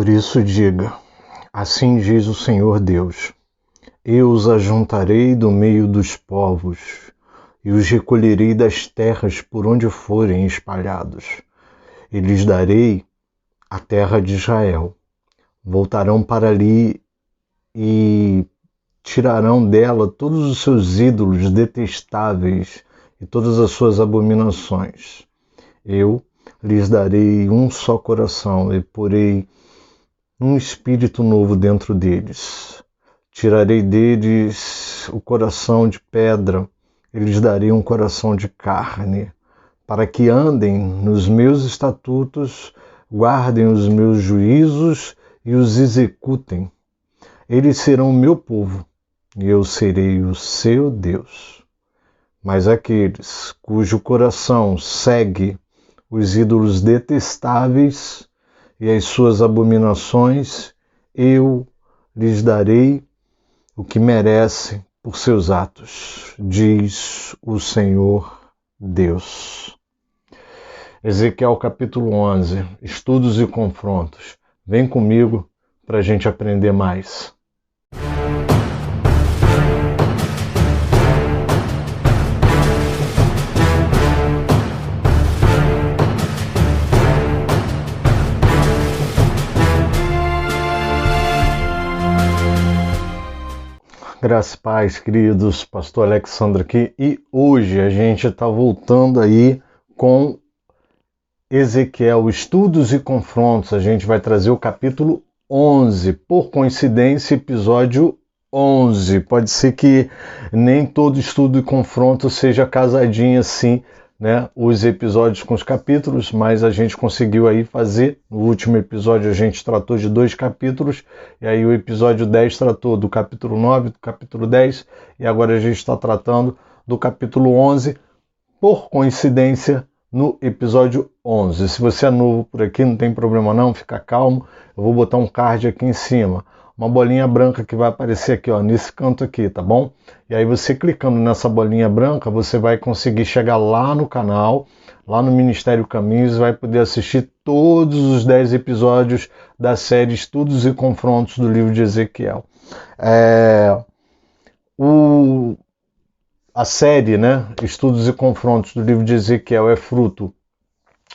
Por isso diga, assim diz o Senhor Deus, eu os ajuntarei do meio dos povos e os recolherei das terras por onde forem espalhados, e lhes darei a terra de Israel. Voltarão para ali e tirarão dela todos os seus ídolos detestáveis e todas as suas abominações. Eu lhes darei um só coração e porei um espírito novo dentro deles. Tirarei deles o coração de pedra e lhes darei um coração de carne, para que andem nos meus estatutos, guardem os meus juízos e os executem. Eles serão o meu povo, e eu serei o seu Deus. Mas aqueles cujo coração segue os ídolos detestáveis e as suas abominações, eu lhes darei o que merecem por seus atos, diz o Senhor Deus. Ezequiel capítulo 11, estudos e confrontos. Vem comigo para a gente aprender mais. Graças e paz, queridos, pastor Alexandre aqui, e hoje a gente está voltando aí com Ezequiel, estudos e confrontos. A gente vai trazer o capítulo 11, por coincidência, episódio 11. Pode ser que nem todo estudo e confronto seja casadinho assim, né? Os episódios com os capítulos, mas a gente conseguiu aí fazer. No último episódio a gente tratou de 2 capítulos, e aí o episódio 10 tratou do capítulo 9, do capítulo 10, e agora a gente está tratando do capítulo 11, por coincidência, no episódio 11. Se você é novo por aqui, não tem problema não, fica calmo. Eu vou botar um card aqui em cima, uma bolinha branca que vai aparecer aqui, ó, nesse canto aqui, tá bom? E aí você clicando nessa bolinha branca, você vai conseguir chegar lá no canal, lá no Ministério Caminhos, vai poder assistir todos os 10 episódios da série Estudos e Confrontos do livro de Ezequiel. A série, né, Estudos e Confrontos do livro de Ezequiel é fruto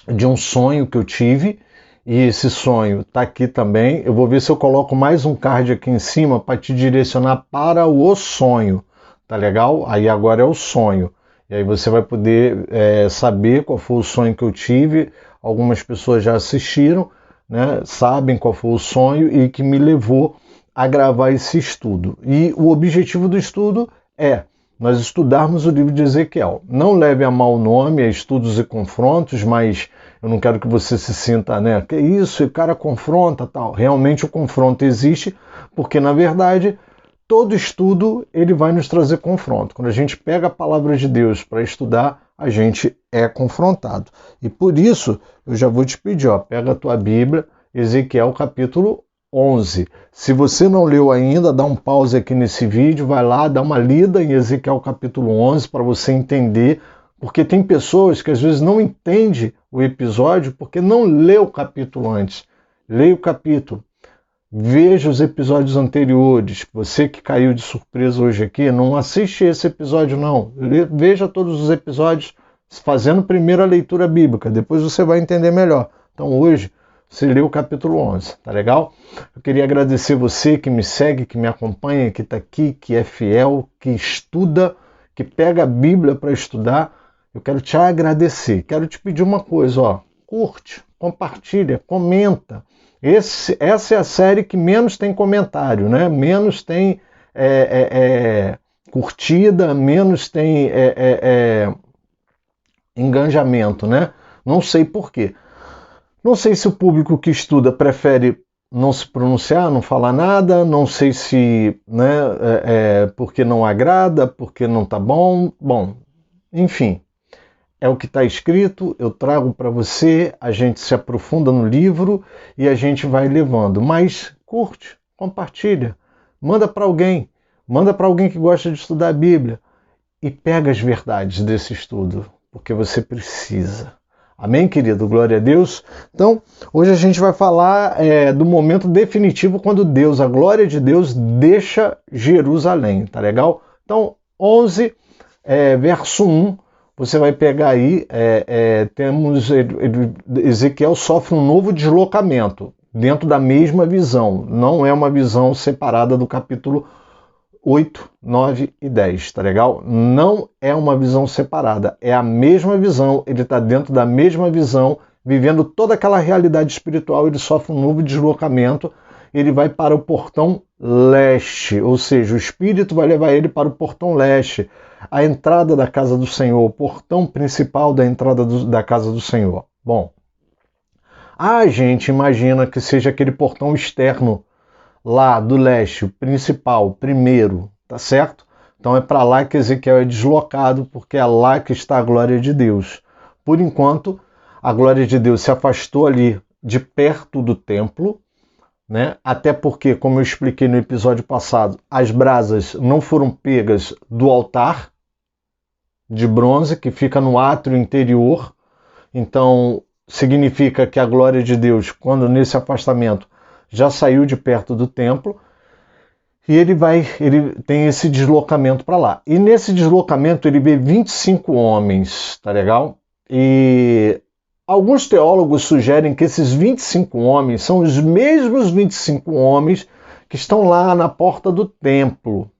de um sonho que eu tive, e esse sonho está aqui também. Eu vou ver se eu coloco mais um card aqui em cima para te direcionar para o sonho, tá legal? Aí agora é o sonho, e aí você vai poder saber qual foi o sonho que eu tive. Algumas pessoas já assistiram, né, sabem qual foi o sonho e que me levou a gravar esse estudo. E o objetivo do estudo é nós estudarmos o livro de Ezequiel. Não leve a mal o nome, é estudos e confrontos, mas eu não quero que você se sinta, né, que isso, o cara confronta, tal. Realmente o confronto existe, porque na verdade todo estudo ele vai nos trazer confronto. Quando a gente pega a palavra de Deus para estudar, a gente é confrontado. E por isso eu já vou te pedir, ó, pega a tua Bíblia, Ezequiel capítulo 11. Se você não leu ainda, dá um pause aqui nesse vídeo, vai lá, dá uma lida em Ezequiel capítulo 11 para você entender, porque tem pessoas que às vezes não entendem o episódio porque não leu o capítulo antes. Leia o capítulo, veja os episódios anteriores. Você que caiu de surpresa hoje aqui, não assiste esse episódio não, veja todos os episódios fazendo primeiro a leitura bíblica, depois você vai entender melhor. Então hoje você leu o capítulo 11, tá legal? Eu queria agradecer você que me segue, que me acompanha, que está aqui, que é fiel, que estuda, que pega a Bíblia para estudar. Eu quero te agradecer. Quero te pedir uma coisa, ó, curte, compartilha, comenta. Essa é a série que menos tem comentário, né? Menos tem curtida, menos tem engajamento, né? Não sei por quê. Não sei se o público que estuda prefere não se pronunciar, não falar nada, não sei se, né, porque não agrada, porque não tá bom. Bom, enfim, é o que está escrito, eu trago para você, a gente se aprofunda no livro e a gente vai levando. Mas curte, compartilha, manda para alguém que gosta de estudar a Bíblia e pega as verdades desse estudo, porque você precisa. Amém, querido? Glória a Deus. Então, hoje a gente vai falar do momento definitivo quando Deus, a glória de Deus, deixa Jerusalém, tá legal? Então, 11, verso 1, você vai pegar aí, temos Ezequiel sofre um novo deslocamento dentro da mesma visão, não é uma visão separada do capítulo 8, 9 e 10, tá legal? Não é uma visão separada, é a mesma visão, ele está dentro da mesma visão, vivendo toda aquela realidade espiritual, ele sofre um novo deslocamento, ele vai para o portão leste, ou seja, o Espírito vai levar ele para o portão leste, a entrada da casa do Senhor, o portão principal da entrada da casa do Senhor. Bom, a gente imagina que seja aquele portão externo lá do leste, o principal, o primeiro, tá certo? Então é para lá que Ezequiel é deslocado, porque é lá que está a glória de Deus. Por enquanto, a glória de Deus se afastou ali de perto do templo, né? Até porque, como eu expliquei no episódio passado, as brasas não foram pegas do altar de bronze, que fica no átrio interior. Então, significa que a glória de Deus, quando nesse afastamento, já saiu de perto do templo, e ele tem esse deslocamento para lá. E nesse deslocamento ele vê 25 homens, tá legal? E alguns teólogos sugerem que esses 25 homens são os mesmos 25 homens que estão lá na porta do templo.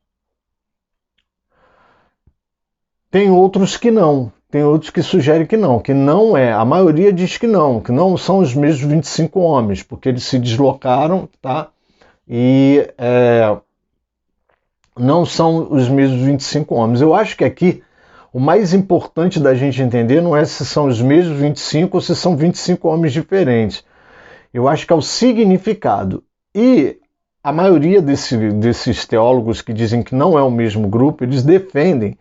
Tem outros que não. Tem outros que sugerem que não é. A maioria diz que não são os mesmos 25 homens, porque eles se deslocaram, tá? E não são os mesmos 25 homens. Eu acho que aqui o mais importante da gente entender não é se são os mesmos 25 ou se são 25 homens diferentes. Eu acho que é o significado. E a maioria desses teólogos que dizem que não é o mesmo grupo, eles defendem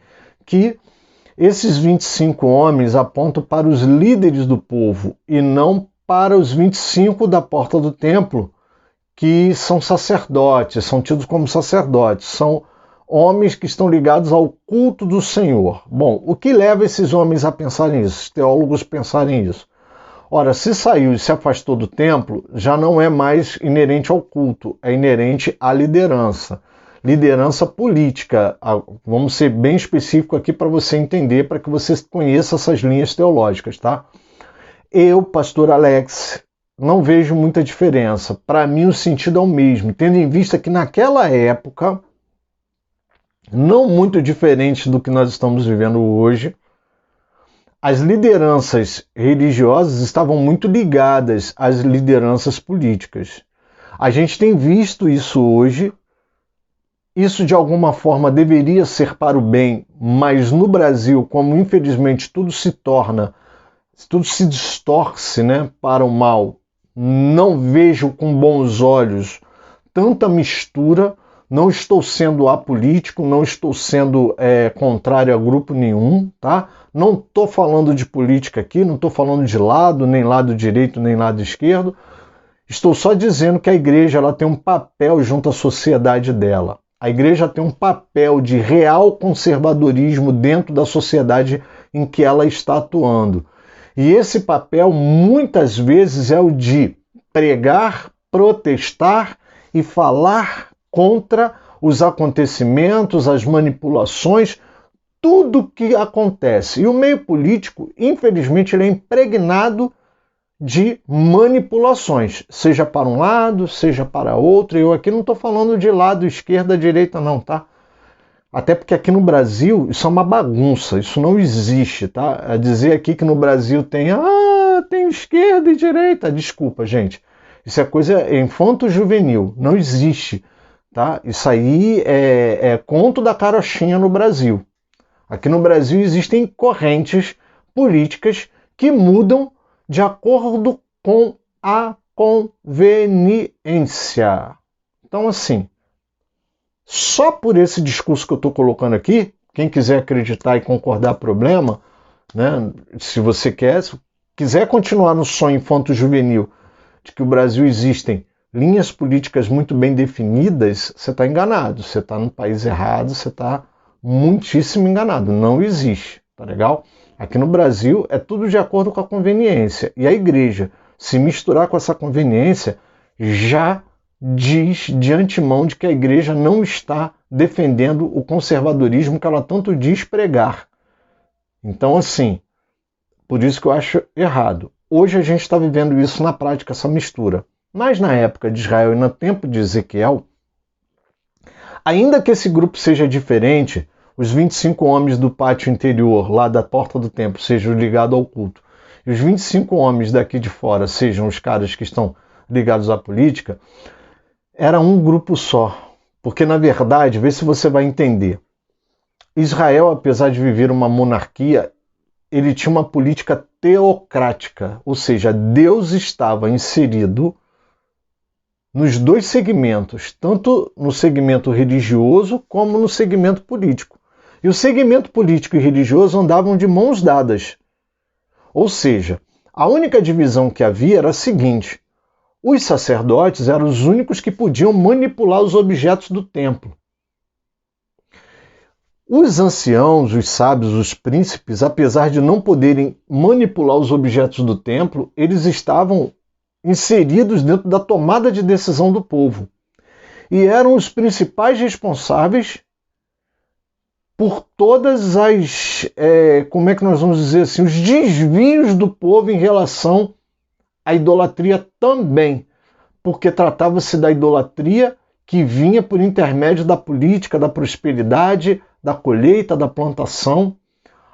que esses 25 homens apontam para os líderes do povo e não para os 25 da porta do templo, que são sacerdotes, são tidos como sacerdotes, são homens que estão ligados ao culto do Senhor. Bom, o que leva esses homens a pensarem isso, os teólogos pensarem isso? Ora, se saiu e se afastou do templo, já não é mais inerente ao culto, é inerente à liderança. Liderança política. Vamos ser bem específico aqui para você entender, para que você conheça essas linhas teológicas, tá? Eu, pastor Alex, não vejo muita diferença. Para mim o sentido é o mesmo, tendo em vista que naquela época, não muito diferente do que nós estamos vivendo hoje, as lideranças religiosas estavam muito ligadas às lideranças políticas. A gente tem visto isso hoje. Isso, de alguma forma, deveria ser para o bem, mas no Brasil, como infelizmente tudo se distorce, né, para o mal, não vejo com bons olhos tanta mistura, não estou sendo apolítico, não estou sendo contrário a grupo nenhum, tá? Não estou falando de política aqui, não estou falando de lado, nem lado direito, nem lado esquerdo. Estou só dizendo que a igreja ela tem um papel junto à sociedade dela. A igreja tem um papel de real conservadorismo dentro da sociedade em que ela está atuando. E esse papel, muitas vezes, é o de pregar, protestar e falar contra os acontecimentos, as manipulações, tudo que acontece. E o meio político, infelizmente, ele é impregnado de manipulações, seja para um lado, seja para outro. Eu aqui não estou falando de lado, esquerda, direita, não, tá? Até porque aqui no Brasil isso é uma bagunça, isso não existe, tá? A dizer aqui que no Brasil tem esquerda e direita, desculpa, gente. Isso é coisa infanto-juvenil, não existe, tá? Isso aí é conto da carochinha no Brasil. Aqui no Brasil existem correntes políticas que mudam de acordo com a conveniência. Então, assim, só por esse discurso que eu estou colocando aqui, quem quiser acreditar e concordar, problema, né? Se você quiser continuar no sonho infanto-juvenil de que o Brasil existem linhas políticas muito bem definidas, você está enganado, você está no país errado, você está muitíssimo enganado, não existe, tá legal? Aqui no Brasil é tudo de acordo com a conveniência. E a igreja, se misturar com essa conveniência, já diz de antemão de que a igreja não está defendendo o conservadorismo que ela tanto diz pregar. Então, assim, por isso que eu acho errado. Hoje a gente está vivendo isso na prática, essa mistura. Mas na época de Israel e no tempo de Ezequiel, ainda que esse grupo seja diferente, os 25 homens do pátio interior, lá da porta do templo, sejam ligados ao culto, e os 25 homens daqui de fora sejam os caras que estão ligados à política, era um grupo só. Porque, na verdade, vê se você vai entender. Israel, apesar de viver uma monarquia, ele tinha uma política teocrática, ou seja, Deus estava inserido nos dois segmentos, tanto no segmento religioso como no segmento político. E o segmento político e religioso andavam de mãos dadas. Ou seja, a única divisão que havia era a seguinte: os sacerdotes eram os únicos que podiam manipular os objetos do templo. Os anciãos, os sábios, os príncipes, apesar de não poderem manipular os objetos do templo, eles estavam inseridos dentro da tomada de decisão do povo. E eram os principais responsáveis por todas as, como é que nós vamos dizer assim, os desvios do povo em relação à idolatria também. Porque tratava-se da idolatria que vinha por intermédio da política, da prosperidade, da colheita, da plantação.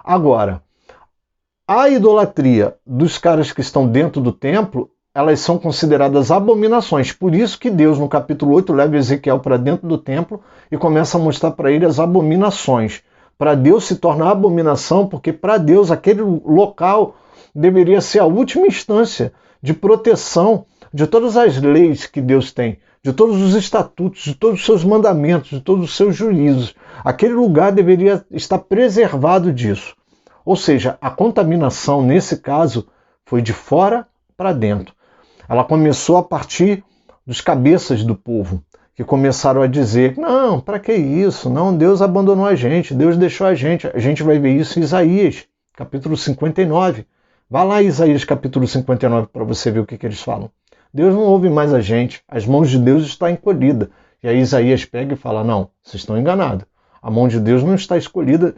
Agora, a idolatria dos caras que estão dentro do templo, elas são consideradas abominações. Por isso que Deus, no capítulo 8, leva Ezequiel para dentro do templo e começa a mostrar para ele as abominações. Para Deus se torna abominação, porque para Deus aquele local deveria ser a última instância de proteção de todas as leis que Deus tem, de todos os estatutos, de todos os seus mandamentos, de todos os seus juízos. Aquele lugar deveria estar preservado disso. Ou seja, a contaminação, nesse caso, foi de fora para dentro. Ela começou a partir dos cabeças do povo, que começaram a dizer: não, para que isso? Não, Deus abandonou a gente, Deus deixou a gente. A gente vai ver isso em Isaías, capítulo 59. Vá lá em Isaías, capítulo 59, para você ver o que eles falam. Deus não ouve mais a gente, as mãos de Deus estão encolhidas. E aí Isaías pega e fala: não, vocês estão enganados. A mão de Deus não está encolhida,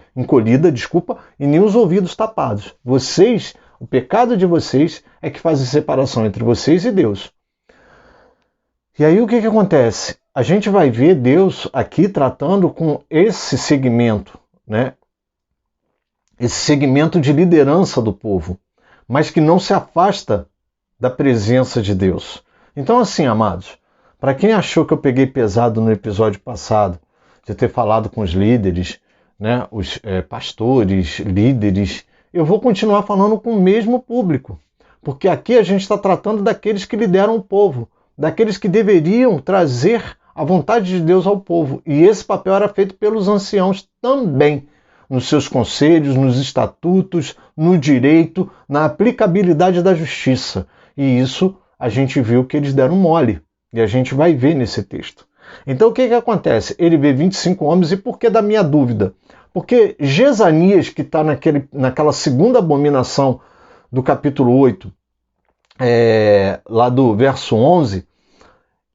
e nem os ouvidos tapados. Vocês, o pecado de vocês é que faz a separação entre vocês e Deus. E aí o que acontece? A gente vai ver Deus aqui tratando com esse segmento, né? Esse segmento de liderança do povo, mas que não se afasta da presença de Deus. Então, assim, amados, para quem achou que eu peguei pesado no episódio passado, de ter falado com os líderes, né, os pastores, líderes, eu vou continuar falando com o mesmo público, porque aqui a gente está tratando daqueles que lideram o povo, daqueles que deveriam trazer a vontade de Deus ao povo, e esse papel era feito pelos anciãos também, nos seus conselhos, nos estatutos, no direito, na aplicabilidade da justiça. E isso a gente viu que eles deram mole, e a gente vai ver nesse texto. Então o que acontece? Ele vê 25 homens, e por que da minha dúvida? Porque Jezanias, que está naquela segunda abominação do capítulo 8, lá do verso 11,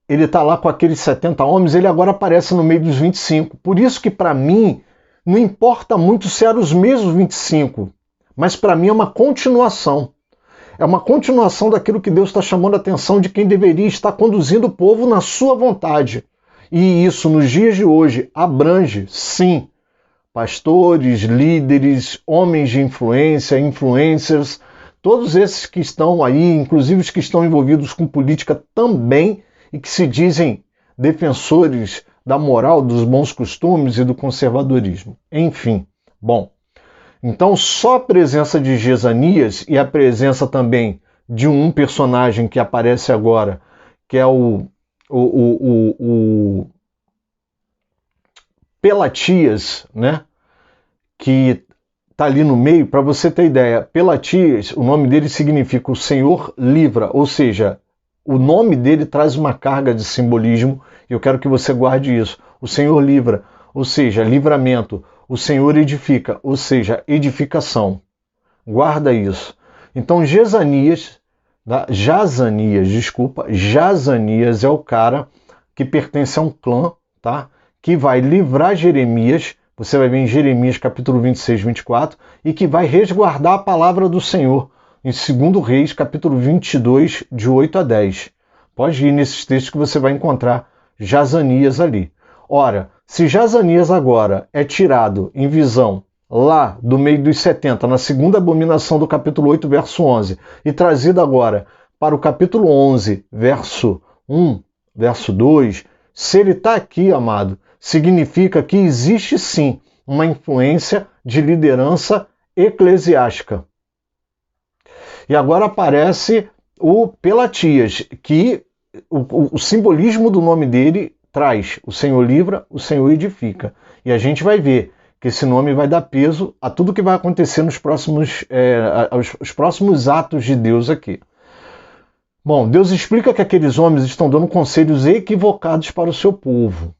ele está lá com aqueles 70 homens, ele agora aparece no meio dos 25. Por isso que para mim não importa muito se eram os mesmos 25, mas para mim é uma continuação. É uma continuação daquilo que Deus está chamando a atenção de quem deveria estar conduzindo o povo na sua vontade. E isso, nos dias de hoje, abrange, sim, pastores, líderes, homens de influência, influencers, todos esses que estão aí, inclusive os que estão envolvidos com política também e que se dizem defensores da moral, dos bons costumes e do conservadorismo. Enfim, bom. Então, só a presença de Jezanias e a presença também de um personagem que aparece agora, que é o Pelatias, né? Que está ali no meio, para você ter ideia. Pelatias, o nome dele significa o Senhor livra, ou seja, o nome dele traz uma carga de simbolismo, e eu quero que você guarde isso. O Senhor livra, ou seja, livramento. O Senhor edifica, ou seja, edificação. Guarda isso. Então Jazanias é o cara que pertence a um clã, tá? Que vai livrar Jeremias, você vai ver em Jeremias capítulo 26, 24, e que vai resguardar a palavra do Senhor, em 2 Reis, capítulo 22, de 8 a 10. Pode ir nesses textos que você vai encontrar Jazanias ali. Ora, se Jazanias agora é tirado em visão lá do meio dos 70, na segunda abominação do capítulo 8, verso 11, e trazido agora para o capítulo 11, verso 1, verso 2, se ele está aqui, amado, significa que existe sim uma influência de liderança eclesiástica. E agora aparece o Pelatias, que o simbolismo do nome dele traz: o Senhor livra, o Senhor edifica. E a gente vai ver que esse nome vai dar peso a tudo que vai acontecer nos próximos, os próximos atos de Deus aqui. Bom, Deus explica que aqueles homens estão dando conselhos equivocados para o seu povo.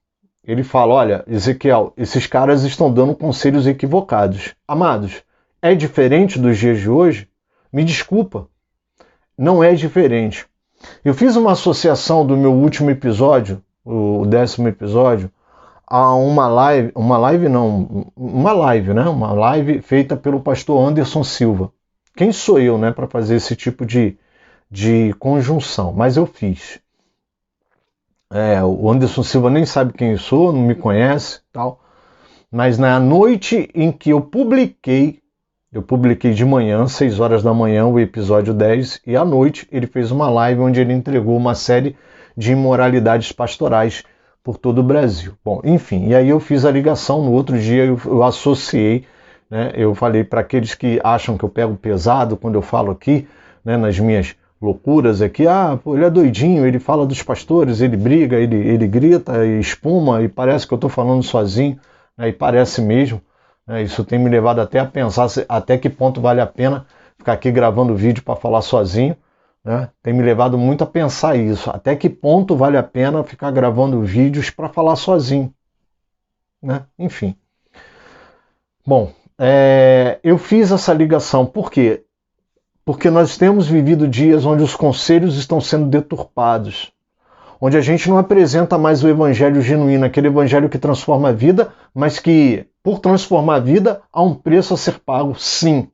Ele fala: olha, Ezequiel, esses caras estão dando conselhos equivocados. Amados, é diferente dos dias de hoje? Me desculpa, não é diferente. Eu fiz uma associação do meu último episódio, o 10º episódio, a uma live feita pelo pastor Anderson Silva. Quem sou eu, né, para fazer esse tipo de conjunção? Mas eu fiz. O Anderson Silva nem sabe quem eu sou, não me conhece, tal. Mas na noite em que eu publiquei de manhã, 6 horas da manhã, o episódio 10, e à noite ele fez uma live onde ele entregou uma série de imoralidades pastorais por todo o Brasil. Bom, enfim, e aí eu fiz a ligação, no outro dia eu associei, né, eu falei para aqueles que acham que eu pego pesado quando eu falo aqui, né, nas minhas loucuras aqui, pô, ele é doidinho, ele fala dos pastores, ele briga, ele grita e espuma, e parece que eu estou falando sozinho, né, e parece mesmo. Isso tem me levado até a pensar até que ponto vale a pena ficar aqui gravando vídeo para falar sozinho, né? Tem me levado muito a pensar isso. Até que ponto vale a pena ficar gravando vídeos para falar sozinho, né? Enfim. Bom, eu fiz essa ligação. Por quê? Porque nós temos vivido dias onde os conselhos estão sendo deturpados, onde a gente não apresenta mais o evangelho genuíno, aquele evangelho que transforma a vida, mas que, por transformar a vida, há um preço a ser pago, sim.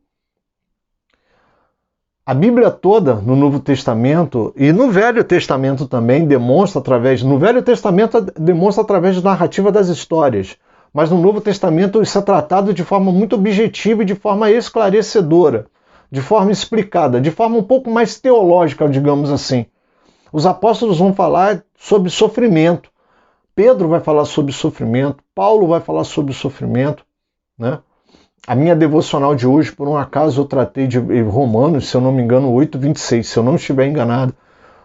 A Bíblia toda, no Novo Testamento, e no Velho Testamento também, no Velho Testamento demonstra através da narrativa das histórias, mas no Novo Testamento isso é tratado de forma muito objetiva e de forma esclarecedora, de forma explicada, de forma um pouco mais teológica, digamos assim. Os apóstolos vão falar sobre sofrimento. Pedro vai falar sobre sofrimento. Paulo vai falar sobre sofrimento, né? A minha devocional de hoje, por um acaso, eu tratei de Romanos, se eu não me engano, 8:26, se eu não estiver enganado,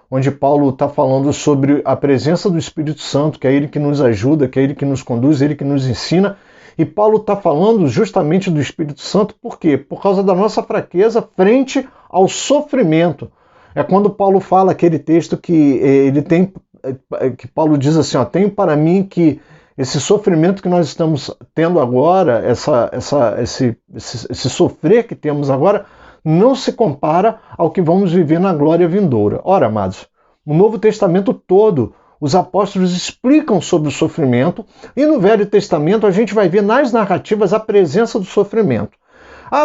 onde Paulo está falando sobre a presença do Espírito Santo, que é ele que nos ajuda, que é ele que nos conduz, ele que nos ensina. E Paulo está falando justamente do Espírito Santo, por quê? Por causa da nossa fraqueza frente ao sofrimento. É quando Paulo fala aquele texto que Paulo diz assim, tenho para mim que esse sofrimento que nós estamos tendo agora, esse sofrer que temos agora, não se compara ao que vamos viver na glória vindoura. Ora, amados, no Novo Testamento todo, os apóstolos explicam sobre o sofrimento, e no Velho Testamento a gente vai ver nas narrativas a presença do sofrimento.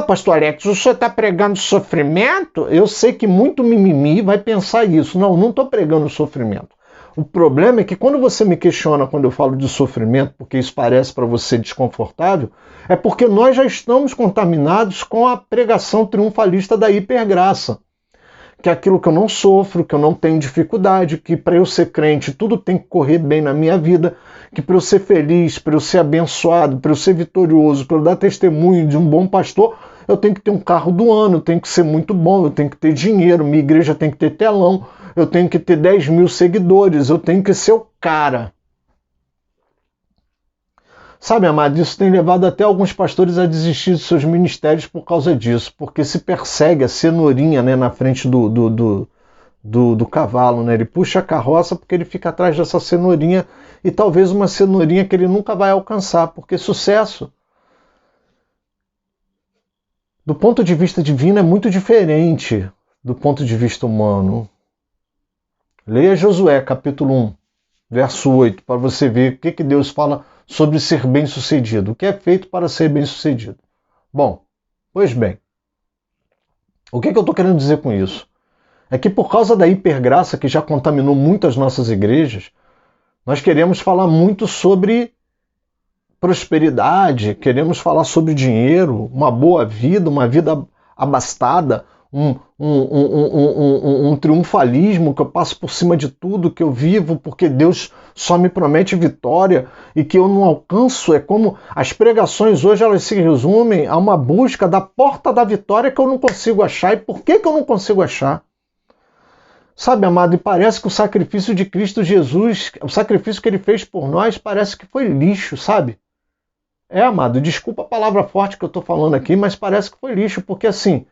Pastor Alex, o senhor está pregando sofrimento? Eu sei que muito mimimi vai pensar isso. Não estou pregando sofrimento. O problema é que quando você me questiona quando eu falo de sofrimento, porque isso parece para você desconfortável, é porque nós já estamos contaminados com a pregação triunfalista da hipergraça. Que é aquilo que eu não sofro, que eu não tenho dificuldade, que para eu ser crente tudo tem que correr bem na minha vida, que para eu ser feliz, para eu ser abençoado, para eu ser vitorioso, para eu dar testemunho de um bom pastor, eu tenho que ter um carro do ano, eu tenho que ser muito bom, eu tenho que ter dinheiro, minha igreja tem que ter telão, eu tenho que ter 10 mil seguidores, eu tenho que ser o cara. Sabe, amado, isso tem levado até alguns pastores a desistir de seus ministérios por causa disso, porque se persegue a cenourinha, né, na frente do cavalo, né? Ele puxa a carroça porque ele fica atrás dessa cenourinha, e talvez uma cenourinha que ele nunca vai alcançar, porque sucesso do ponto de vista divino é muito diferente do ponto de vista humano. Leia Josué, capítulo 1, verso 8, para você ver o que Deus fala sobre ser bem-sucedido. O que é feito para ser bem-sucedido? Bom, pois bem, o que eu estou querendo dizer com isso? É que por causa da hipergraça que já contaminou muito as nossas igrejas, nós queremos falar muito sobre prosperidade, queremos falar sobre dinheiro, uma boa vida, uma vida abastada, um triunfalismo que eu passo por cima de tudo, que eu vivo porque Deus só me promete vitória e que eu não alcanço. É como as pregações hoje, elas se resumem a uma busca da porta da vitória que eu não consigo achar. E por que eu não consigo achar? Sabe, amado, e parece que o sacrifício de Cristo Jesus, o sacrifício que ele fez por nós, parece que foi lixo, sabe? Amado, desculpa a palavra forte que eu estou falando aqui, mas parece que foi lixo, porque assim,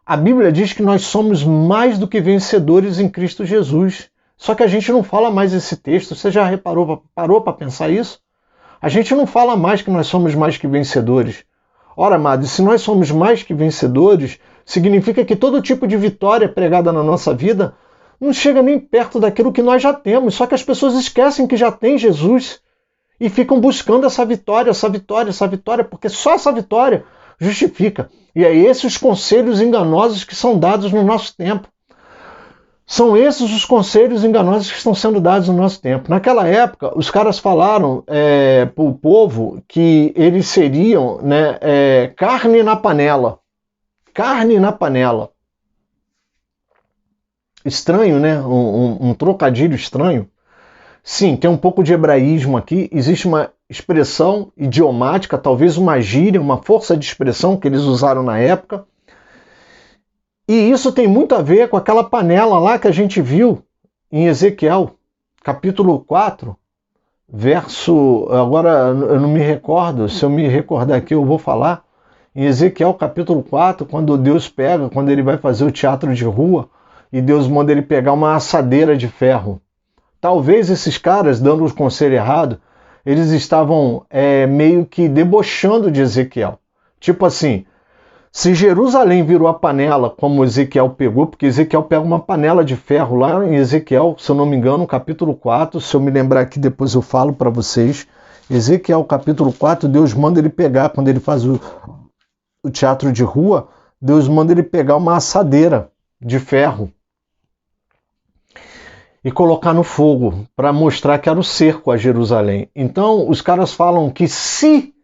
a Bíblia diz que nós somos mais do que vencedores em Cristo Jesus. Só que a gente não fala mais esse texto. Você já parou para pensar isso? A gente não fala mais que nós somos mais que vencedores. Ora, amado, se nós somos mais que vencedores, significa que todo tipo de vitória pregada na nossa vida não chega nem perto daquilo que nós já temos. Só que as pessoas esquecem que já tem Jesus e ficam buscando essa vitória, porque só essa vitória justifica. E é esses os conselhos enganosos que são dados no nosso tempo. São esses os conselhos enganosos que estão sendo dados no nosso tempo. Naquela época, os caras falaram para o povo que eles seriam carne na panela. Carne na panela. Estranho, né? Um trocadilho estranho. Sim, tem um pouco de hebraísmo aqui. Existe uma expressão idiomática, talvez uma gíria, uma força de expressão que eles usaram na época. E isso tem muito a ver com aquela panela lá que a gente viu em Ezequiel, capítulo 4, verso... Agora eu não me recordo, se eu me recordar aqui eu vou falar. Em Ezequiel, capítulo 4, quando Deus pega, quando ele vai fazer o teatro de rua, e Deus manda ele pegar uma assadeira de ferro. Talvez esses caras, dando o conselho errado, eles estavam meio que debochando de Ezequiel. Tipo assim, se Jerusalém virou a panela como Ezequiel pegou, porque Ezequiel pega uma panela de ferro lá em Ezequiel, se eu não me engano, capítulo 4, se eu me lembrar aqui depois eu falo para vocês. Ezequiel, capítulo 4, Deus manda ele pegar, quando ele faz o teatro de rua, Deus manda ele pegar uma assadeira de ferro e colocar no fogo, para mostrar que era o cerco a Jerusalém. Então, os caras falam que se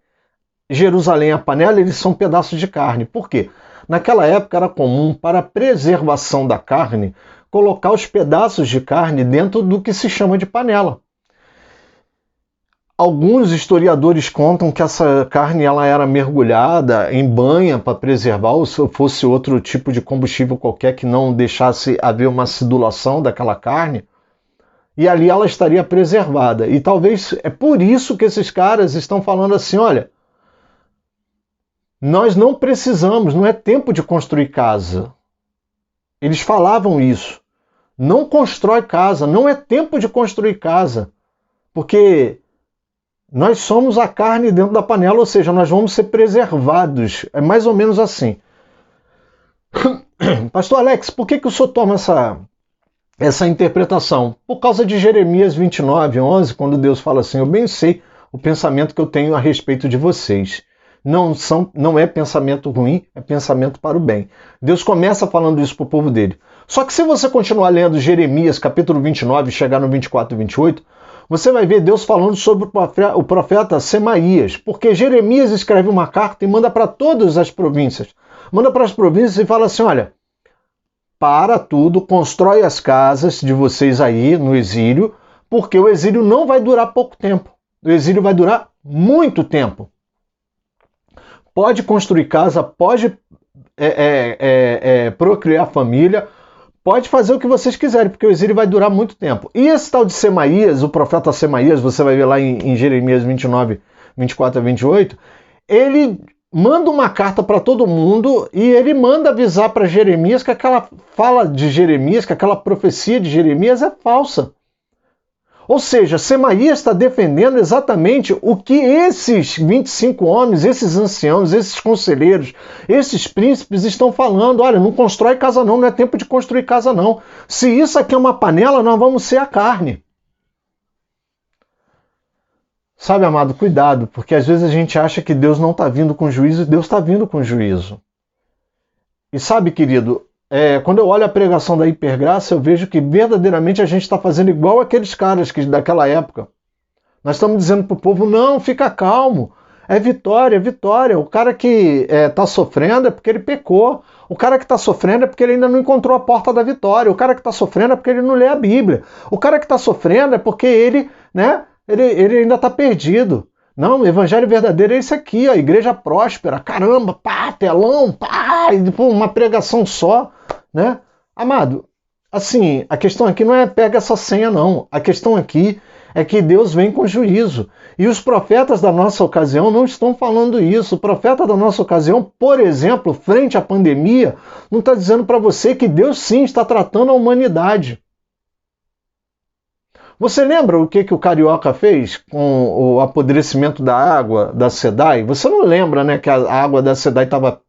Jerusalém é a panela, eles são pedaços de carne. Por quê? Naquela época era comum, para a preservação da carne, colocar os pedaços de carne dentro do que se chama de panela. Alguns historiadores contam que essa carne ela era mergulhada em banha para preservar, ou se fosse outro tipo de combustível qualquer que não deixasse haver uma acidulação daquela carne, e ali ela estaria preservada. E talvez é por isso que esses caras estão falando assim, olha, nós não precisamos, não é tempo de construir casa. Eles falavam isso. Não constrói casa, não é tempo de construir casa, porque nós somos a carne dentro da panela, ou seja, nós vamos ser preservados. É mais ou menos assim. Pastor Alex, por que o senhor toma essa interpretação? Por causa de Jeremias 29, 11, quando Deus fala assim, eu bem sei o pensamento que eu tenho a respeito de vocês. Não é pensamento ruim, é pensamento para o bem. Deus começa falando isso para o povo dele. Só que se você continuar lendo Jeremias capítulo 29 e chegar no 24 e 28, você vai ver Deus falando sobre o profeta Semaías, porque Jeremias escreve uma carta e manda para todas as províncias. Manda para as províncias e fala assim, olha, para tudo, constrói as casas de vocês aí no exílio, porque o exílio não vai durar pouco tempo. O exílio vai durar muito tempo. Pode construir casa, pode procriar família, pode fazer o que vocês quiserem, porque o exílio vai durar muito tempo. E esse tal de Semaías, o profeta Semaías, você vai ver lá em Jeremias 29, 24 a 28, ele manda uma carta para todo mundo e ele manda avisar para Jeremias que aquela fala de Jeremias, que aquela profecia de Jeremias é falsa. Ou seja, Semaías está defendendo exatamente o que esses 25 homens, esses anciãos, esses conselheiros, esses príncipes estão falando. Olha, não constrói casa não, não é tempo de construir casa não. Se isso aqui é uma panela, nós vamos ser a carne. Sabe, amado, cuidado, porque às vezes a gente acha que Deus não está vindo com juízo e Deus está vindo com juízo. E sabe, querido, quando eu olho a pregação da hipergraça, eu vejo que verdadeiramente a gente está fazendo igual aqueles caras que daquela época. Nós estamos dizendo para o povo, não, fica calmo, é vitória, é vitória. O cara que está sofrendo é porque ele pecou. O cara que está sofrendo é porque ele ainda não encontrou a porta da vitória. O cara que está sofrendo é porque ele não lê a Bíblia. O cara que está sofrendo é porque ele ainda está perdido. Não, o evangelho verdadeiro é esse aqui, a igreja próspera, caramba, pá, telão, pá, e depois uma pregação só, né? Amado, assim, a questão aqui não é pega essa senha, não. A questão aqui é que Deus vem com juízo. E os profetas da nossa ocasião não estão falando isso. O profeta da nossa ocasião, por exemplo, frente à pandemia, não está dizendo para você que Deus sim está tratando a humanidade. Você lembra o que o Carioca fez com o apodrecimento da água da SEDAI? Você não lembra, né, que a água da SEDAI estava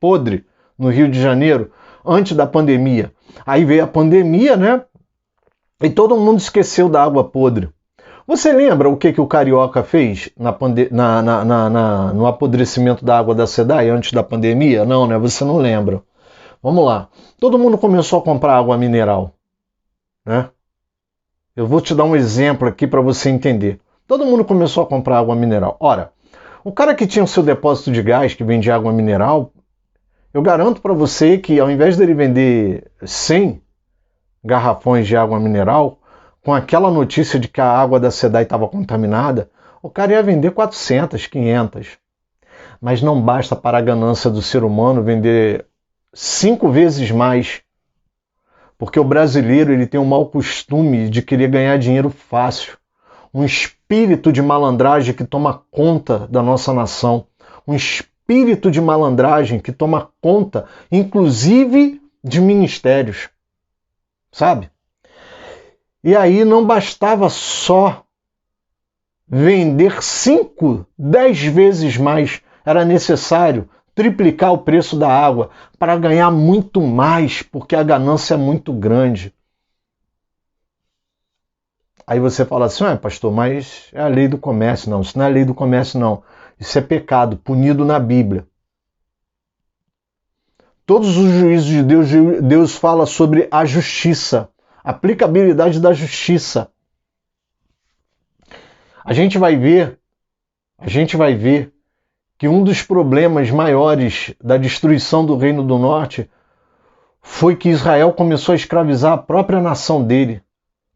podre no Rio de Janeiro antes da pandemia? Aí veio a pandemia, né? E todo mundo esqueceu da água podre. Você lembra o que o Carioca fez no apodrecimento da água da SEDAI antes da pandemia? Não, né? Você não lembra. Vamos lá. Todo mundo começou a comprar água mineral, né? Eu vou te dar um exemplo aqui para você entender. Todo mundo começou a comprar água mineral. Ora, o cara que tinha o seu depósito de gás, que vendia água mineral, eu garanto para você que ao invés dele vender 100 garrafões de água mineral, com aquela notícia de que a água da SEDAI estava contaminada, o cara ia vender 400, 500. Mas não basta para a ganância do ser humano vender 5 vezes mais. Porque o brasileiro ele tem um mau costume de querer ganhar dinheiro fácil. Um espírito de malandragem que toma conta da nossa nação. Um espírito de malandragem que toma conta, inclusive, de ministérios. Sabe? E aí não bastava só vender 5, 10 vezes mais. Era necessário triplicar o preço da água para ganhar muito mais, porque a ganância é muito grande. Aí você fala assim, pastor, mas é a lei do comércio. Não, isso não é a lei do comércio, não. Isso é pecado, punido na Bíblia. Todos os juízos de Deus, Deus fala sobre a justiça, aplicabilidade da justiça. A gente vai ver que um dos problemas maiores da destruição do Reino do Norte foi que Israel começou a escravizar a própria nação dele.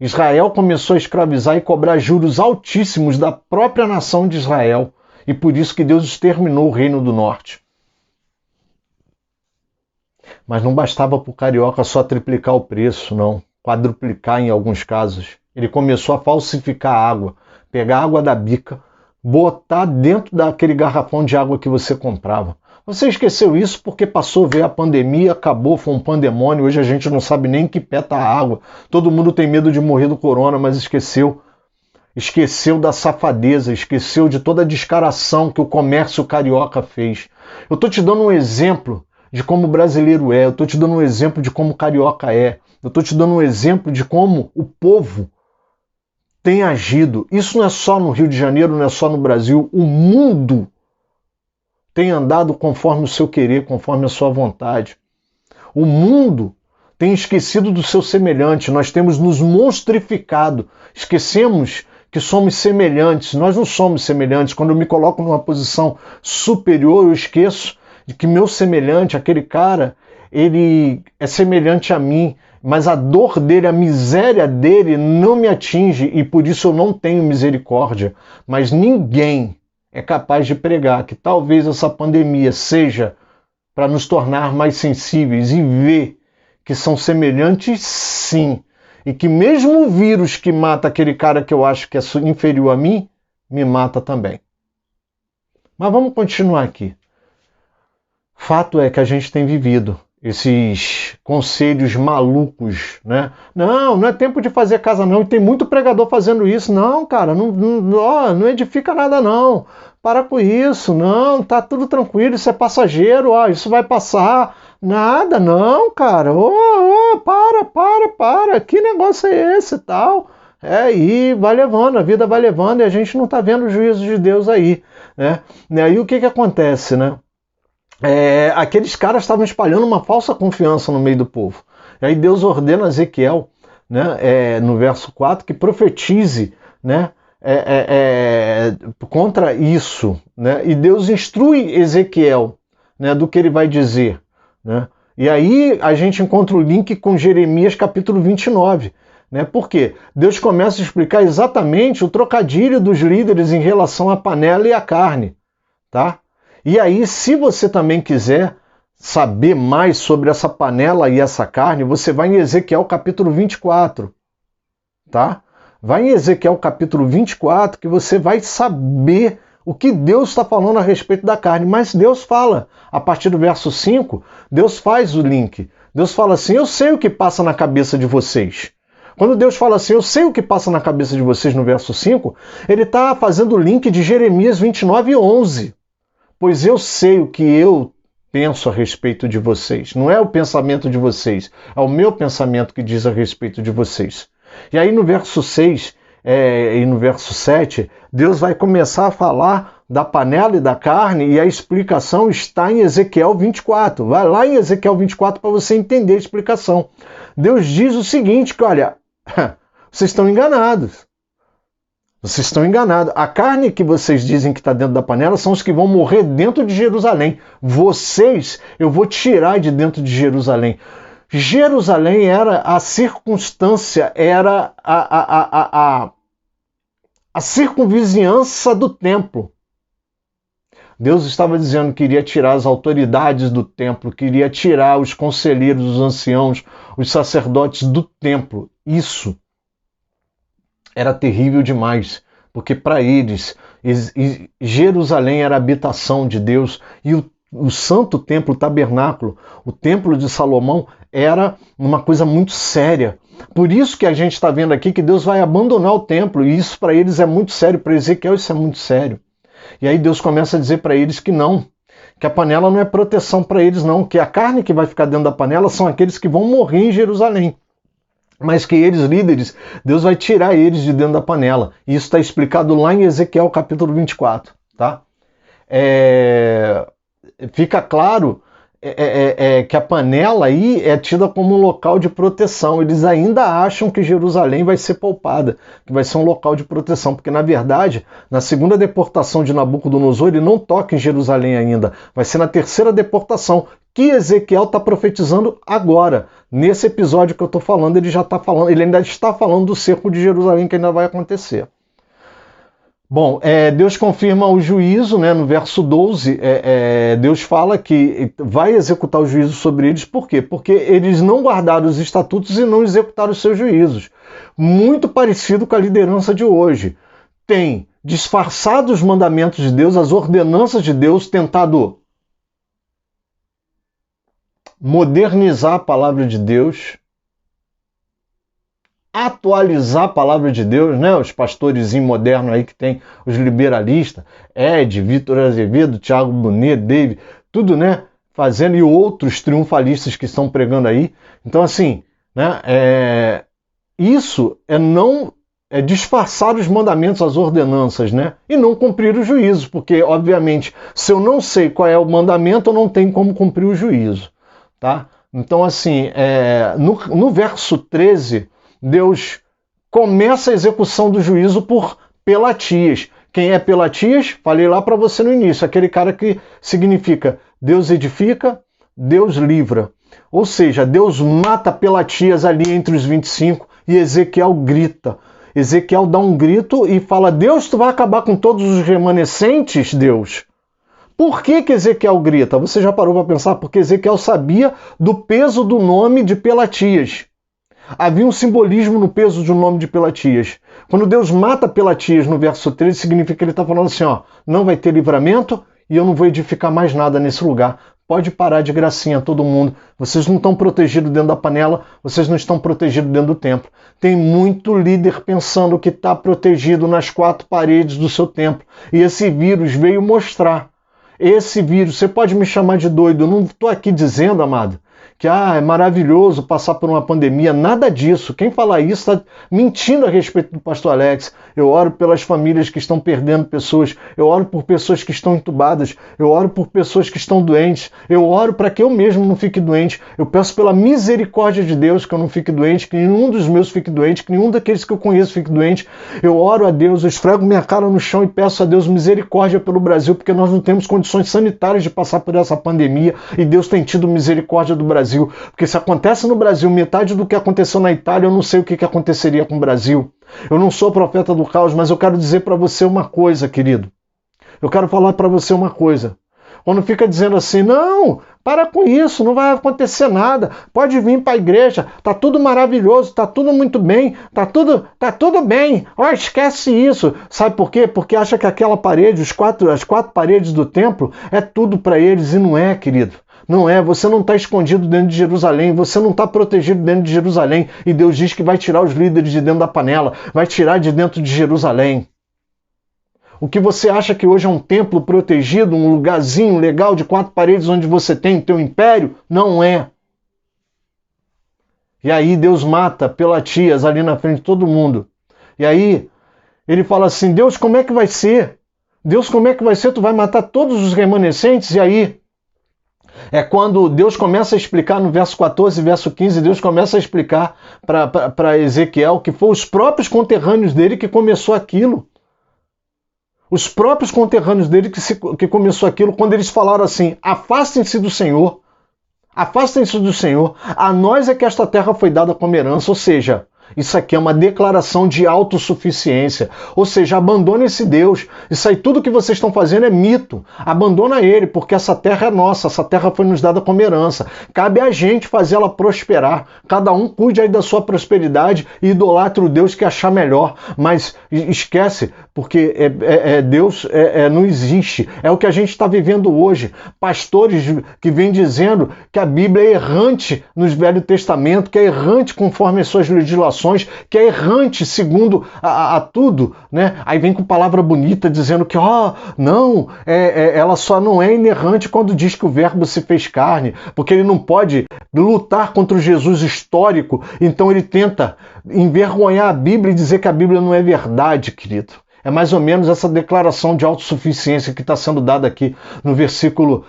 Israel começou a escravizar e cobrar juros altíssimos da própria nação de Israel. E por isso que Deus exterminou o Reino do Norte. Mas não bastava para o carioca só triplicar o preço, não. Quadruplicar em alguns casos. Ele começou a falsificar a água. Pegar a água da bica, botar dentro daquele garrafão de água que você comprava. Você esqueceu isso porque passou a ver a pandemia, acabou, foi um pandemônio, hoje a gente não sabe nem que pé tá a água. Todo mundo tem medo de morrer do corona, mas esqueceu. Esqueceu da safadeza, esqueceu de toda a descaração que o comércio carioca fez. Eu estou te dando um exemplo de como o brasileiro é, eu estou te dando um exemplo de como o carioca é, eu estou te dando um exemplo de como o povo tem agido. Isso não é só no Rio de Janeiro, não é só no Brasil. O mundo tem andado conforme o seu querer, conforme a sua vontade. O mundo tem esquecido do seu semelhante. Nós temos nos monstrificado. Esquecemos que somos semelhantes. Nós não somos semelhantes. Quando eu me coloco numa posição superior, eu esqueço de que meu semelhante, aquele cara, ele é semelhante a mim. Mas a dor dele, a miséria dele não me atinge e por isso eu não tenho misericórdia. Mas ninguém é capaz de pregar que talvez essa pandemia seja para nos tornar mais sensíveis e ver que são semelhantes sim. E que mesmo o vírus que mata aquele cara que eu acho que é inferior a mim, me mata também. Mas vamos continuar aqui. Fato é que a gente tem vivido esses conselhos malucos, né? Não, não é tempo de fazer casa não, e tem muito pregador fazendo isso. Não, cara, não edifica nada não. Para com isso, não, tá tudo tranquilo, isso é passageiro, isso vai passar. Nada, não, cara. Para, que negócio é esse e tal? E vai levando, a vida vai levando, e a gente não tá vendo o juízo de Deus aí, né? E aí o que acontece, né? Aqueles caras estavam espalhando uma falsa confiança no meio do povo. E aí Deus ordena a Ezequiel, né, no verso 4, que profetize, né, contra isso, né, e Deus instrui Ezequiel, né, do que ele vai dizer, né. E aí a gente encontra o link com Jeremias capítulo 29, né, porque Deus começa a explicar exatamente o trocadilho dos líderes em relação à panela e à carne, tá? E aí, se você também quiser saber mais sobre essa panela e essa carne, você vai em Ezequiel capítulo 24, tá? Vai em Ezequiel capítulo 24 que você vai saber o que Deus está falando a respeito da carne. Mas Deus fala, a partir do verso 5, Deus faz o link. Deus fala assim, eu sei o que passa na cabeça de vocês. Quando Deus fala assim, eu sei o que passa na cabeça de vocês no verso 5, ele está fazendo o link de Jeremias 29:11. Pois eu sei o que eu penso a respeito de vocês. Não é o pensamento de vocês, é o meu pensamento que diz a respeito de vocês. E aí no verso 6 e no verso 7, Deus vai começar a falar da panela e da carne, e a explicação está em Ezequiel 24. Vai lá em Ezequiel 24 para você entender a explicação. Deus diz o seguinte, que olha, vocês estão enganados. Vocês estão enganados. A carne que vocês dizem que está dentro da panela são os que vão morrer dentro de Jerusalém. Vocês, eu vou tirar de dentro de Jerusalém. Jerusalém era a circunstância, era a circunvizinhança do templo. Deus estava dizendo que iria tirar as autoridades do templo, que iria tirar os conselheiros, os anciãos, os sacerdotes do templo. Isso era terrível demais, porque para eles Jerusalém era a habitação de Deus e o santo templo, o tabernáculo, o templo de Salomão era uma coisa muito séria. Por isso que a gente está vendo aqui que Deus vai abandonar o templo, e isso para eles é muito sério, para Ezequiel isso é muito sério. E aí Deus começa a dizer para eles que não, que a panela não é proteção para eles não, que a carne que vai ficar dentro da panela são aqueles que vão morrer em Jerusalém. Mas que eles, líderes, Deus vai tirar eles de dentro da panela. E isso está explicado lá em Ezequiel capítulo 24. Tá? Fica claro que a panela aí é tida como um local de proteção. Eles ainda acham que Jerusalém vai ser poupada, que vai ser um local de proteção, porque na verdade, na segunda deportação de Nabucodonosor, ele não toca em Jerusalém ainda. Vai ser na terceira deportação, que Ezequiel está profetizando agora. Nesse episódio que eu estou falando, ele já está falando, ele ainda está falando do cerco de Jerusalém que ainda vai acontecer. Bom, Deus confirma o juízo, né? No verso 12, Deus fala que vai executar o juízo sobre eles. Por quê? Porque eles não guardaram os estatutos e não executaram os seus juízos. Muito parecido com a liderança de hoje. Tem disfarçado os mandamentos de Deus, as ordenanças de Deus, tentado modernizar a palavra de Deus, atualizar a palavra de Deus, né? Os pastores modernos aí que tem, os liberalistas, Ed, Vitor Azevedo, Thiago Bonet, David, tudo, né? Fazendo, e outros triunfalistas que estão pregando aí. Então, assim, né? Isso é disfarçar os mandamentos, as ordenanças, né? E não cumprir o juízo, porque, obviamente, se eu não sei qual é o mandamento, eu não tenho como cumprir o juízo. Tá? Então, assim, no verso 13, Deus começa a execução do juízo por Pelatias. Quem é Pelatias? Falei lá para você no início, aquele cara que significa Deus edifica, Deus livra. Ou seja, Deus mata Pelatias ali entre os 25 e Ezequiel grita. Ezequiel dá um grito e fala, Deus, tu vai acabar com todos os remanescentes, Deus? Por que Ezequiel grita? Você já parou para pensar? Porque Ezequiel sabia do peso do nome de Pelatias. Havia um simbolismo no peso do nome de Pelatias. Quando Deus mata Pelatias no verso 13, significa que ele está falando assim, ó, não vai ter livramento e eu não vou edificar mais nada nesse lugar. Pode parar de gracinha, todo mundo. Vocês não estão protegidos dentro da panela, vocês não estão protegidos dentro do templo. Tem muito líder pensando que está protegido nas 4 paredes do seu templo. E esse vírus veio mostrar. Esse vírus, você pode me chamar de doido, eu não estou aqui dizendo, amado, que é maravilhoso passar por uma pandemia, nada disso. Quem fala isso está mentindo a respeito do pastor Alex. Eu oro pelas famílias que estão perdendo pessoas, eu oro por pessoas que estão entubadas, eu oro por pessoas que estão doentes, eu oro para que eu mesmo não fique doente, eu peço pela misericórdia de Deus que eu não fique doente, que nenhum dos meus fique doente, que nenhum daqueles que eu conheço fique doente. Eu oro a Deus, eu esfrego minha cara no chão e peço a Deus misericórdia pelo Brasil, porque nós não temos condições sanitárias de passar por essa pandemia, e Deus tem tido misericórdia do Brasil. Porque se acontece no Brasil metade do que aconteceu na Itália, eu não sei o que aconteceria com o Brasil. Eu não sou profeta do caos, mas eu quero dizer para você uma coisa, querido. Eu quero falar para você uma coisa. Quando fica dizendo assim, não, para com isso, não vai acontecer nada, pode vir para a igreja, tá tudo maravilhoso, tá tudo muito bem, tá tudo bem, esquece isso. Sabe por quê? Porque acha que aquela parede, as quatro paredes do templo, é tudo para eles, e não é, querido. Não é, você não está escondido dentro de Jerusalém, você não está protegido dentro de Jerusalém, e Deus diz que vai tirar os líderes de dentro da panela, vai tirar de dentro de Jerusalém. O que você acha que hoje é um templo protegido, um lugarzinho legal de 4 paredes onde você tem o teu império? Não é. E aí Deus mata Pelatias ali na frente de todo mundo. E aí ele fala assim, Deus, como é que vai ser? Deus, como é que vai ser? Tu vai matar todos os remanescentes? E aí é quando Deus começa a explicar no verso 14 e verso 15, Deus começa a explicar para Ezequiel que foi os próprios conterrâneos dele que começou aquilo. Os próprios conterrâneos dele que começou aquilo, quando eles falaram assim, afastem-se do Senhor, a nós é que esta terra foi dada como herança, ou seja, isso aqui é uma declaração de autossuficiência. Ou seja, abandone esse Deus. Isso aí, tudo que vocês estão fazendo é mito. Abandona ele, porque essa terra é nossa. Essa terra foi nos dada como herança. Cabe a gente fazer ela prosperar. Cada um cuide aí da sua prosperidade e idolatre o Deus que achar melhor. Mas esquece, porque Deus não existe. É o que a gente está vivendo hoje. Pastores que vêm dizendo que a Bíblia é errante no Velho Testamento, que é errante conforme as suas legislações, que é errante segundo a tudo, né? Aí vem com palavra bonita dizendo que ela só não é inerrante quando diz que o verbo se fez carne, porque ele não pode lutar contra o Jesus histórico, então ele tenta envergonhar a Bíblia e dizer que a Bíblia não é verdade, querido. É mais ou menos essa declaração de autossuficiência que está sendo dada aqui no versículo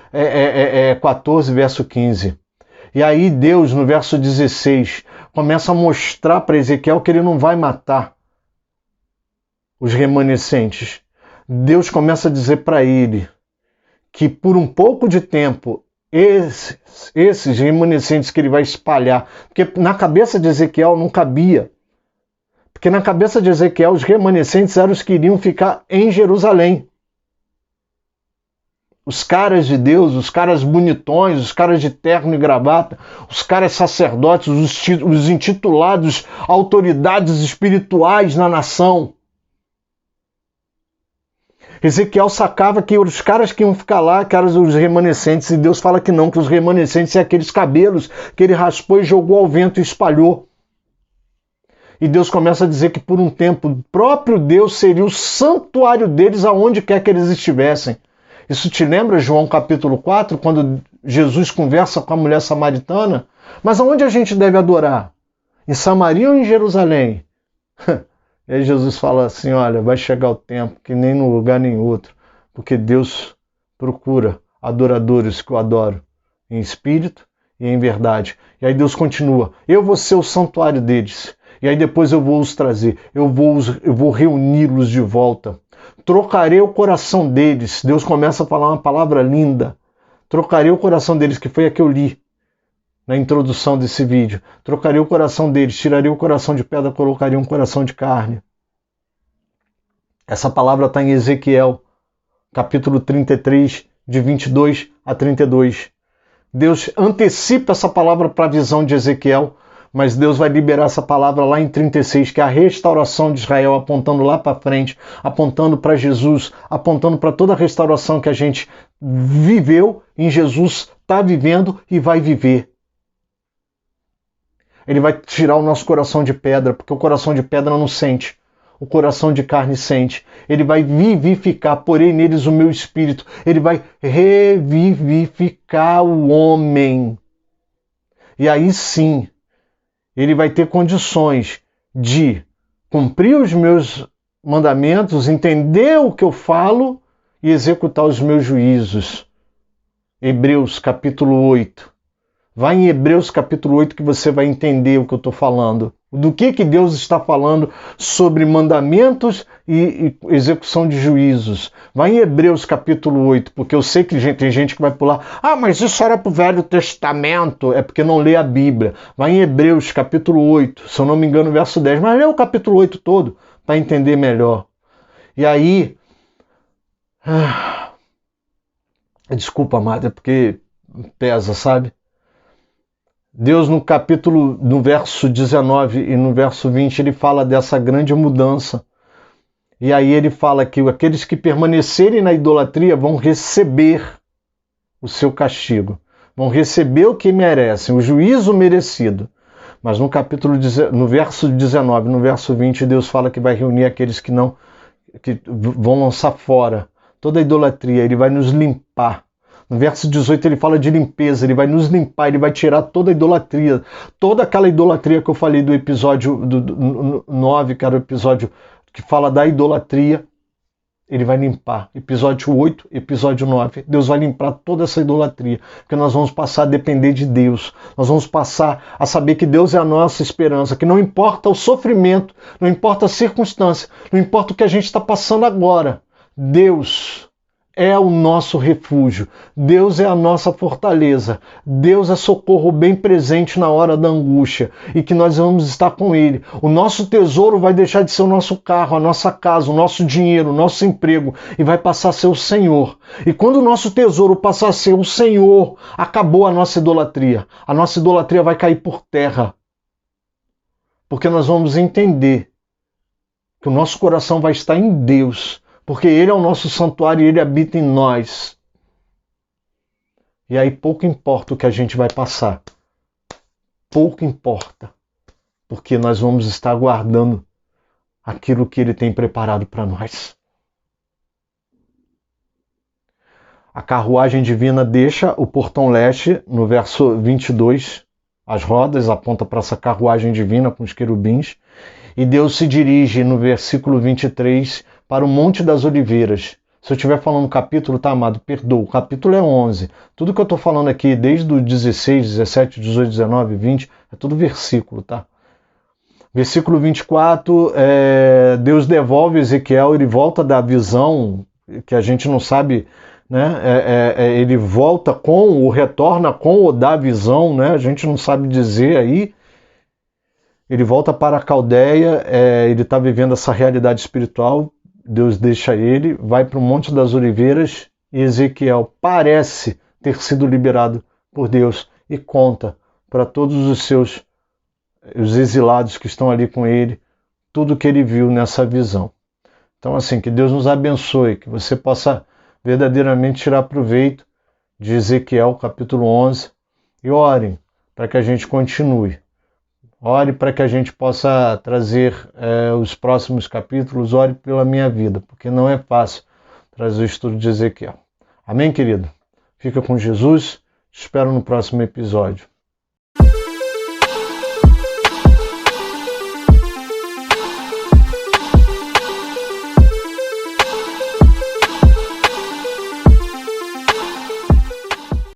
14, verso 15. E aí Deus, no verso 16, começa a mostrar para Ezequiel que ele não vai matar os remanescentes. Deus começa a dizer para ele que por um pouco de tempo, esses remanescentes que ele vai espalhar, porque na cabeça de Ezequiel não cabia, porque na cabeça de Ezequiel os remanescentes eram os que iriam ficar em Jerusalém. Os caras de Deus, os caras bonitões, os caras de terno e gravata, os caras sacerdotes, os intitulados autoridades espirituais na nação. Ezequiel sacava que os caras que iam ficar lá, que eram os remanescentes, e Deus fala que não, que os remanescentes são aqueles cabelos que ele raspou e jogou ao vento e espalhou. E Deus começa a dizer que por um tempo o próprio Deus seria o santuário deles aonde quer que eles estivessem. Isso te lembra João capítulo 4, quando Jesus conversa com a mulher samaritana? Mas aonde a gente deve adorar? Em Samaria ou em Jerusalém? E aí Jesus fala assim, olha, vai chegar o tempo que nem num lugar nem outro, porque Deus procura adoradores que o adoram em espírito e em verdade. E aí Deus continua, eu vou ser o santuário deles, e aí depois eu vou os trazer, eu vou reuni-los de volta. Trocarei o coração deles. Deus começa a falar uma palavra linda. Trocarei o coração deles, que foi a que eu li na introdução desse vídeo. Trocarei o coração deles, tirarei o coração de pedra, colocaria um coração de carne. Essa palavra está em Ezequiel, capítulo 33, de 22 a 32. Deus antecipa essa palavra para a visão de Ezequiel, mas Deus vai liberar essa palavra lá em 36, que é a restauração de Israel, apontando lá para frente, apontando para Jesus, apontando para toda a restauração que a gente viveu em Jesus está vivendo e vai viver. Ele vai tirar o nosso coração de pedra, porque o coração de pedra não sente. O coração de carne sente. Ele vai vivificar, porém neles o meu espírito. Ele vai revivificar o homem. E aí sim, ele vai ter condições de cumprir os meus mandamentos, entender o que eu falo e executar os meus juízos. Hebreus capítulo 8. Vai em Hebreus capítulo 8 que você vai entender o que eu estou falando. Do que Deus está falando sobre mandamentos e execução de juízos. Vai em Hebreus capítulo 8, porque eu sei que tem gente que vai pular. Ah, mas isso era para o Velho Testamento. É porque não lê a Bíblia. Vai em Hebreus capítulo 8, se eu não me engano, verso 10. Mas lê o capítulo 8 todo para entender melhor. E aí... Desculpa, amada, é porque pesa, sabe? Deus no verso 19 e no verso 20, ele fala dessa grande mudança. E aí ele fala que aqueles que permanecerem na idolatria vão receber o seu castigo. Vão receber o que merecem, o juízo merecido. Mas no verso 19, no verso 20, Deus fala que vai reunir aqueles que vão lançar fora toda a idolatria, ele vai nos limpar. No verso 18 ele fala de limpeza, ele vai nos limpar, ele vai tirar toda a idolatria, toda aquela idolatria que eu falei do episódio 9, que era o episódio que fala da idolatria, ele vai limpar. Episódio 8, episódio 9, Deus vai limpar toda essa idolatria, porque nós vamos passar a depender de Deus, nós vamos passar a saber que Deus é a nossa esperança, que não importa o sofrimento, não importa a circunstância, não importa o que a gente está passando agora, Deus é o nosso refúgio, Deus é a nossa fortaleza, Deus é socorro bem presente na hora da angústia e que nós vamos estar com Ele. O nosso tesouro vai deixar de ser o nosso carro, a nossa casa, o nosso dinheiro, o nosso emprego e vai passar a ser o Senhor. E quando o nosso tesouro passar a ser o Senhor, acabou a nossa idolatria. A nossa idolatria vai cair por terra, porque nós vamos entender que o nosso coração vai estar em Deus, porque Ele é o nosso santuário e Ele habita em nós. E aí pouco importa o que a gente vai passar. Pouco importa. Porque nós vamos estar guardando aquilo que Ele tem preparado para nós. A carruagem divina deixa o portão leste, no verso 22. As rodas apontam para essa carruagem divina com os querubins. E Deus se dirige, no versículo 23, para o Monte das Oliveiras. Se eu estiver falando capítulo, tá, amado? Perdoa. O capítulo é 11. Tudo que eu estou falando aqui, desde o 16, 17, 18, 19, 20, é tudo versículo, tá? Versículo 24, Deus devolve Ezequiel, ele volta da visão, que a gente não sabe, né? Ele volta com, ou retorna com ou da visão, né? A gente não sabe dizer aí. Ele volta para a Caldeia, ele está vivendo essa realidade espiritual, Deus deixa ele, vai para o Monte das Oliveiras e Ezequiel parece ter sido liberado por Deus e conta para todos os exilados que estão ali com ele, tudo que ele viu nessa visão. Então assim, que Deus nos abençoe, que você possa verdadeiramente tirar proveito de Ezequiel capítulo 11 e orem para que a gente continue. Ore para que a gente possa trazer os próximos capítulos, ore pela minha vida, porque não é fácil trazer o estudo de Ezequiel. Amém, querido? Fica com Jesus, te espero no próximo episódio.